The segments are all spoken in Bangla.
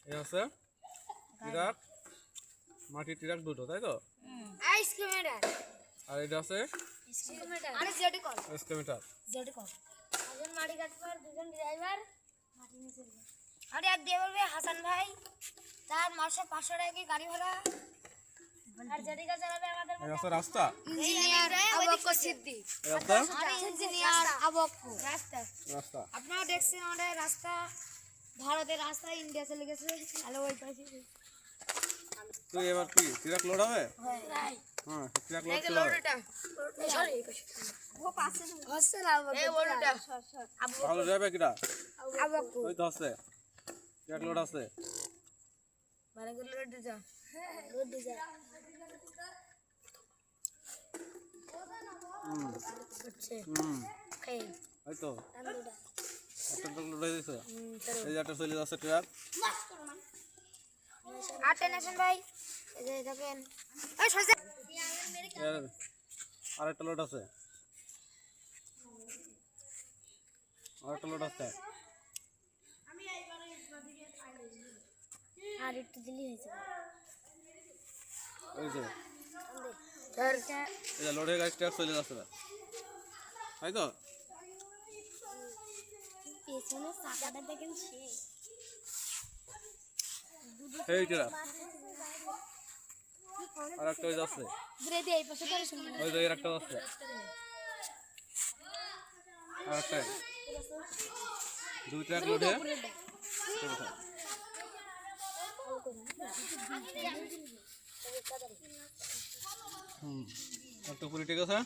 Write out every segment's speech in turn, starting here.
এই আছে ট্রাক মাটির ট্রাক দুটো তাই তো আইসক্রিমেটার আর এটা আছে আইসক্রিমেটার আরে JD call excavator JD call একজন মাটি কাটবার দুজন ড্রাইভার মাটি নিচে আরে এক দিয়ে বলবে হাসান ভাই তার মাসে 500 টাকা কি গাড়ি ভাড়া আর জেডি কা চালাবে আমাদের এই আছে রাস্তা ইঞ্জিনিয়ার আবক্কু সিদ্দিক এই আছে ইঞ্জিনিয়ার আবক্কু রাস্তা রাস্তা আপনারা দেখছেন আমাদের রাস্তা ভারতের রাস্তা ইন্ডিয়া চলে গেছে হ্যালো ওই পাশে তো এবার কি ট্রাক লোড হবে হ্যাঁ হ্যাঁ ট্রাক লোড চলে হবে সরি ও পাশে হচ্ছে না এই ওটা ভালো যাবে কিটা আবক্কু ওই তো আছে ট্রাক লোড আছে মানে গুলো রোড যা রোড যা হচ্ছে এই ওই তো আমদুডা একটা ট্রাক লোড হয়ে গেছে এই যে একটা চলে যাচ্ছে ট্রাক আটেনশন ভাই এই যে দেখেন এই সোজা আরেকটা লোড আছে আরেকটা লোড আছে আর একটু দিলি হয়েছে ওই যে ধরটা এই যে লোডের গাড়ি ট্রাক চলে যাচ্ছে তাই তো পেছনে চাকাটা দেখেন এই ট্রাক আর একটা ওই যাচ্ছে ঘুরে দিয়ে এই পাশে করে শুনুন ওই যে এর একটা যাচ্ছে আর একটা দুই ট্রাক লোডে একটা পুরি ঠিক আছে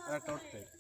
আর একটা উঠতে